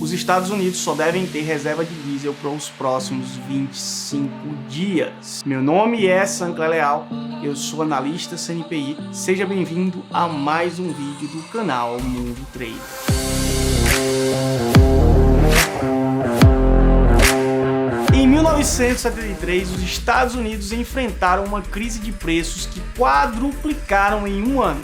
os Estados Unidos só devem ter reserva de diesel para os próximos 25 dias. Meu nome é Sancler Leal, eu sou analista CNPI. Seja bem-vindo a mais um vídeo do canal Mundo Trader. Em 1973, os Estados Unidos enfrentaram uma crise de preços que quadruplicaram em um ano.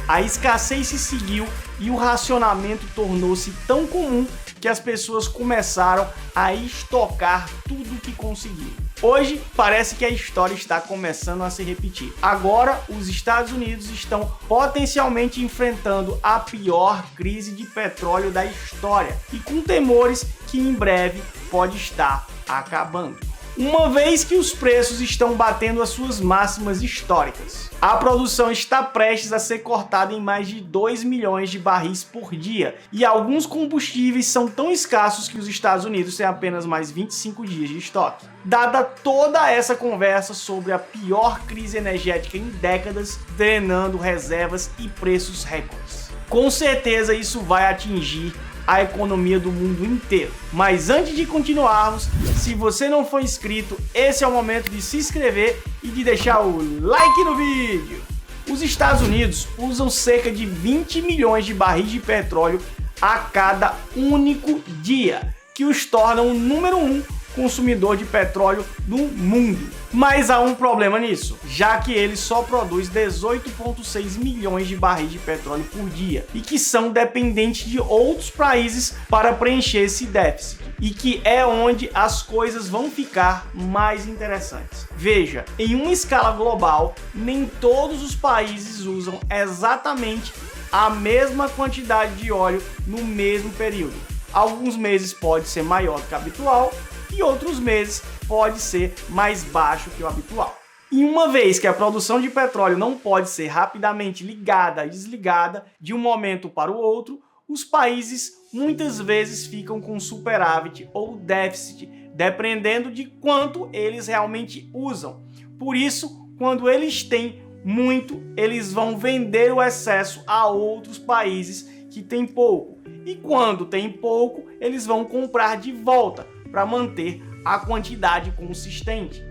A escassez se seguiu e o racionamento tornou-se tão comum que as pessoas começaram a estocar tudo que conseguiram. Hoje, parece que a história está começando a se repetir. Agora, os Estados Unidos estão potencialmente enfrentando a pior crise de petróleo da história e com temores que em breve pode estar acabando. Uma vez que os preços estão batendo as suas máximas históricas, a produção está prestes a ser cortada em mais de 2 milhões de barris por dia e alguns combustíveis são tão escassos que os Estados Unidos têm apenas mais 25 dias de estoque. Dada toda essa conversa sobre a pior crise energética em décadas, drenando reservas e preços recordes, com certeza isso vai atingir a economia do mundo inteiro. Mas antes de continuarmos, se você não for inscrito, esse é o momento de se inscrever e de deixar o like no vídeo. Os Estados Unidos usam cerca de 20 milhões de barris de petróleo a cada único dia, que os tornam o número 1 consumidor de petróleo do mundo. Mas há um problema nisso, já que ele só produz 18,6 milhões de barris de petróleo por dia e que são dependentes de outros países para preencher esse déficit, e que é onde as coisas vão ficar mais interessantes. Veja, em uma escala global, nem todos os países usam exatamente a mesma quantidade de óleo no mesmo período. Alguns meses pode ser maior do que o habitual, e outros meses pode ser mais baixo que o habitual. E uma vez que a produção de petróleo não pode ser rapidamente ligada e desligada de um momento para o outro, os países muitas vezes ficam com superávit ou déficit, dependendo de quanto eles realmente usam. Por isso, quando eles têm muito, eles vão vender o excesso a outros países que têm pouco. E quando tem pouco, eles vão comprar de volta para manter a quantidade consistente.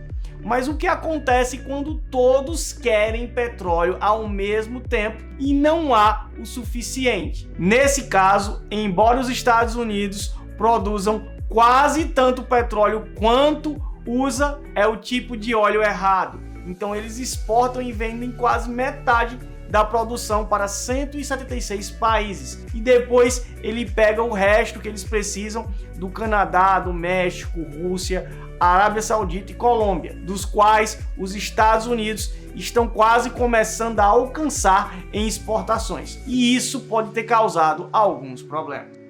Mas o que acontece quando todos querem petróleo ao mesmo tempo e não há o suficiente? Nesse caso, embora os Estados Unidos produzam quase tanto petróleo quanto usa, é o tipo de óleo errado. Então eles exportam e vendem quase metade da produção para 176 países e depois ele pega o resto que eles precisam do Canadá, do México, Rússia, Arábia Saudita e Colômbia, dos quais os Estados Unidos estão quase começando a alcançar em exportações, e isso pode ter causado alguns problemas.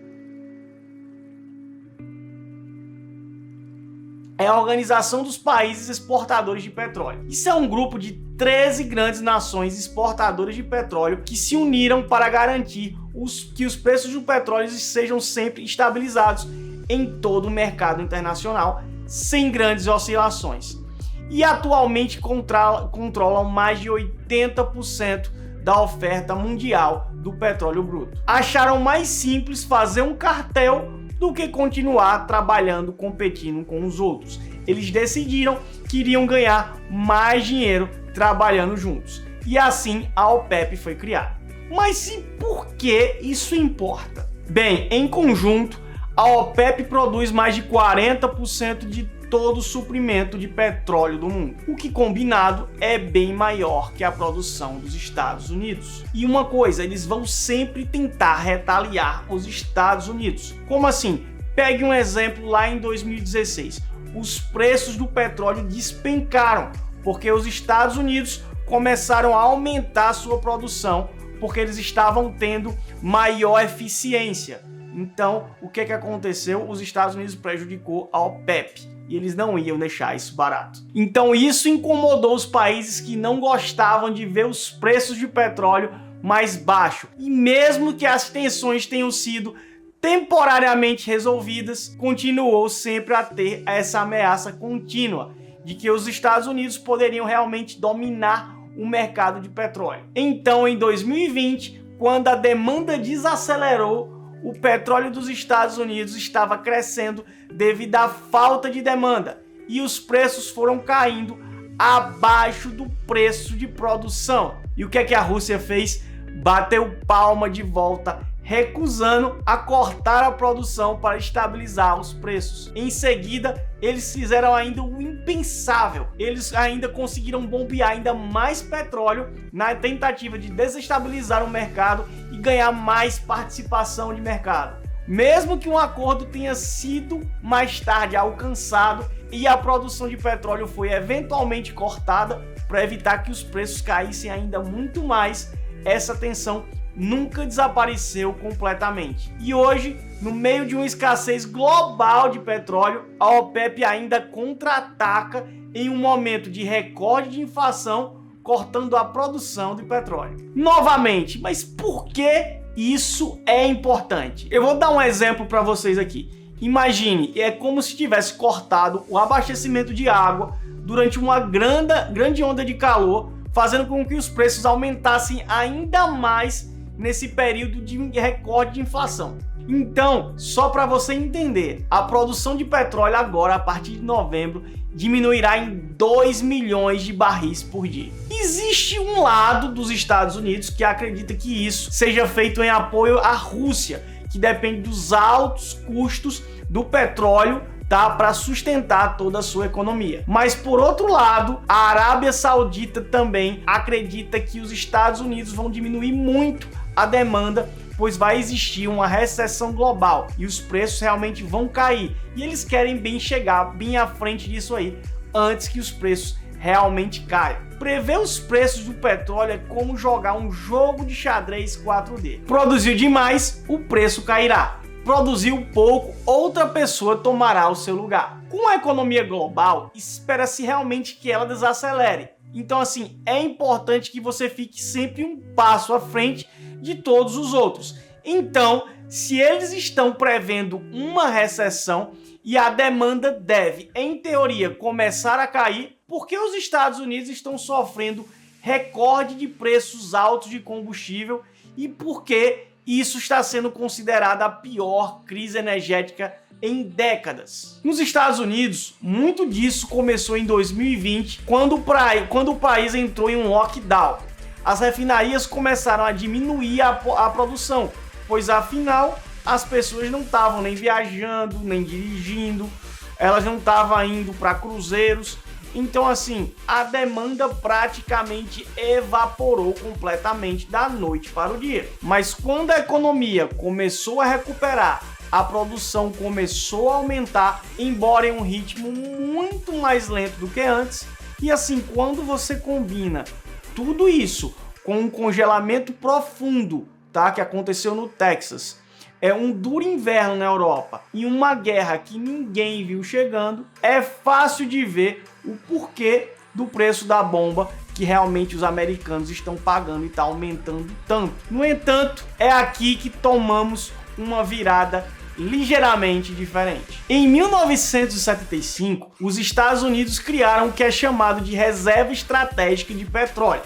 É a Organização dos Países Exportadores de Petróleo. Isso é um grupo de 13 grandes nações exportadoras de petróleo que se uniram para garantir que os preços do petróleo sejam sempre estabilizados em todo o mercado internacional, sem grandes oscilações. E atualmente controlam mais de 80% da oferta mundial do petróleo bruto. Acharam mais simples fazer um cartel do que continuar trabalhando, competindo com os outros. Eles decidiram que iriam ganhar mais dinheiro trabalhando juntos. E assim a OPEP foi criada. Mas e por que isso importa? Bem, em conjunto, a OPEP produz mais de 40% de todo o suprimento de petróleo do mundo, o que combinado é bem maior que a produção dos Estados Unidos. E uma coisa, eles vão sempre tentar retaliar os Estados Unidos. Como assim? Pegue um exemplo lá em 2016. Os preços do petróleo despencaram, porque os Estados Unidos começaram a aumentar sua produção, porque eles estavam tendo maior eficiência. Então, o que aconteceu? Os Estados Unidos prejudicou a OPEP. E eles não iam deixar isso barato. Então isso incomodou os países que não gostavam de ver os preços de petróleo mais baixos. E mesmo que as tensões tenham sido temporariamente resolvidas, continuou sempre a ter essa ameaça contínua de que os Estados Unidos poderiam realmente dominar o mercado de petróleo. Então, em 2020, quando a demanda desacelerou, o petróleo dos Estados Unidos estava crescendo devido à falta de demanda e os preços foram caindo abaixo do preço de produção. E o que é que a Rússia fez? Bateu palma de volta, recusando a cortar a produção para estabilizar os preços. Em seguida, eles fizeram ainda o impensável. Eles ainda conseguiram bombear ainda mais petróleo na tentativa de desestabilizar o mercado e ganhar mais participação de mercado. Mesmo que um acordo tenha sido mais tarde alcançado e a produção de petróleo foi eventualmente cortada para evitar que os preços caíssem ainda muito mais, essa tensão nunca desapareceu completamente. E hoje, no meio de uma escassez global de petróleo, a OPEP ainda contra-ataca em um momento de recorde de inflação, cortando a produção de petróleo. Novamente, mas por que isso é importante? Eu vou dar um exemplo para vocês aqui. Imagine, é como se tivesse cortado o abastecimento de água durante uma grande onda de calor, fazendo com que os preços aumentassem ainda mais nesse período de recorde de inflação. Então, só para você entender, a produção de petróleo agora, a partir de novembro, diminuirá em 2 milhões de barris por dia. Existe um lado dos Estados Unidos que acredita que isso seja feito em apoio à Rússia, que depende dos altos custos do petróleo, tá, para sustentar toda a sua economia. Mas por outro lado, a Arábia Saudita também acredita que os Estados Unidos vão diminuir muito a demanda, pois vai existir uma recessão global e os preços realmente vão cair. E eles querem chegar bem à frente disso aí, antes que os preços realmente caiam. Prever os preços do petróleo é como jogar um jogo de xadrez 4D. Produziu demais, o preço cairá. Produziu pouco, outra pessoa tomará o seu lugar. Com a economia global, espera-se realmente que ela desacelere. Então, assim, é importante que você fique sempre um passo à frente de todos os outros. Então, se eles estão prevendo uma recessão e a demanda deve, em teoria, começar a cair, porque os Estados Unidos estão sofrendo recorde de preços altos de combustível e porque isso está sendo considerada a pior crise energética em décadas. Nos Estados Unidos, muito disso começou em 2020, quando o país entrou em um lockdown. As refinarias começaram a diminuir a produção, pois afinal as pessoas não estavam nem viajando, nem dirigindo, elas não estavam indo para cruzeiros. Então, assim, a demanda praticamente evaporou completamente da noite para o dia. Mas quando a economia começou a recuperar, a produção começou a aumentar, embora em um ritmo muito mais lento do que antes. E assim, quando você combina tudo isso com um congelamento profundo, tá, que aconteceu no Texas, um duro inverno na Europa e uma guerra que ninguém viu chegando, é fácil de ver o porquê do preço da bomba que realmente os americanos estão pagando e está aumentando tanto. No entanto, é aqui que tomamos uma virada ligeiramente diferente. Em 1975, os Estados Unidos criaram o que é chamado de Reserva Estratégica de Petróleo.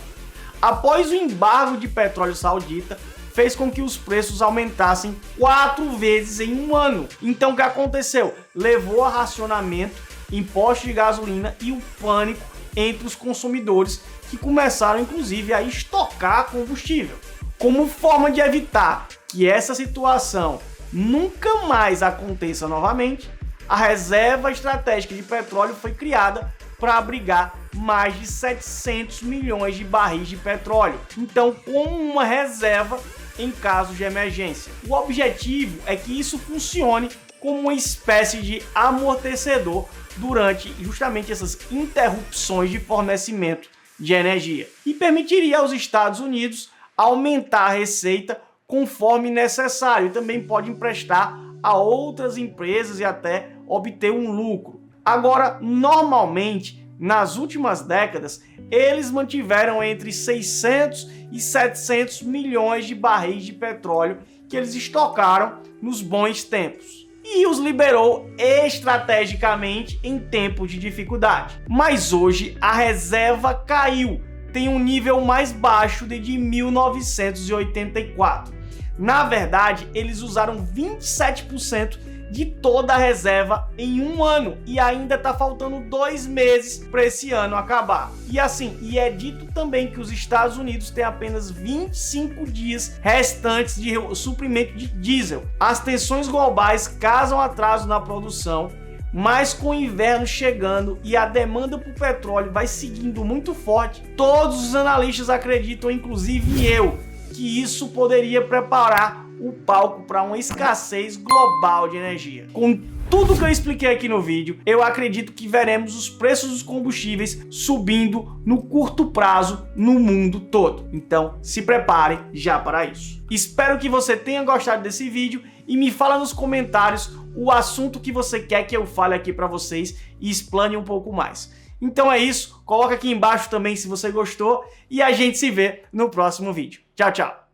Após o embargo de petróleo saudita, fez com que os preços aumentassem 4 vezes em um ano. Então o que aconteceu? Levou a racionamento, imposto de gasolina e o pânico entre os consumidores, que começaram inclusive a estocar combustível. Como forma de evitar que essa situação nunca mais aconteça novamente, a Reserva Estratégica de Petróleo foi criada para abrigar mais de 700 milhões de barris de petróleo. Então, como uma reserva em caso de emergência. O objetivo é que isso funcione como uma espécie de amortecedor durante justamente essas interrupções de fornecimento de energia e permitiria aos Estados Unidos aumentar a receita conforme necessário e também pode emprestar a outras empresas e até obter um lucro. Agora, normalmente, nas últimas décadas, eles mantiveram entre 600 e 700 milhões de barris de petróleo que eles estocaram nos bons tempos e os liberou estrategicamente em tempos de dificuldade. Mas hoje a reserva caiu, tem um nível mais baixo desde 1984. Na verdade, eles usaram 27% de toda a reserva em um ano e ainda tá faltando 2 meses para esse ano acabar. E é dito também que os Estados Unidos têm apenas 25 dias restantes de suprimento de diesel. As tensões globais causam atraso na produção, mas com o inverno chegando e a demanda por petróleo vai seguindo muito forte, todos os analistas acreditam, inclusive eu, que isso poderia preparar o palco para uma escassez global de energia. Com tudo que eu expliquei aqui no vídeo, eu acredito que veremos os preços dos combustíveis subindo no curto prazo no mundo todo. Então, se prepare já para isso. Espero que você tenha gostado desse vídeo e me fala nos comentários o assunto que você quer que eu fale aqui para vocês e explane um pouco mais. Então é isso, coloca aqui embaixo também se você gostou e a gente se vê no próximo vídeo. Tchau, tchau!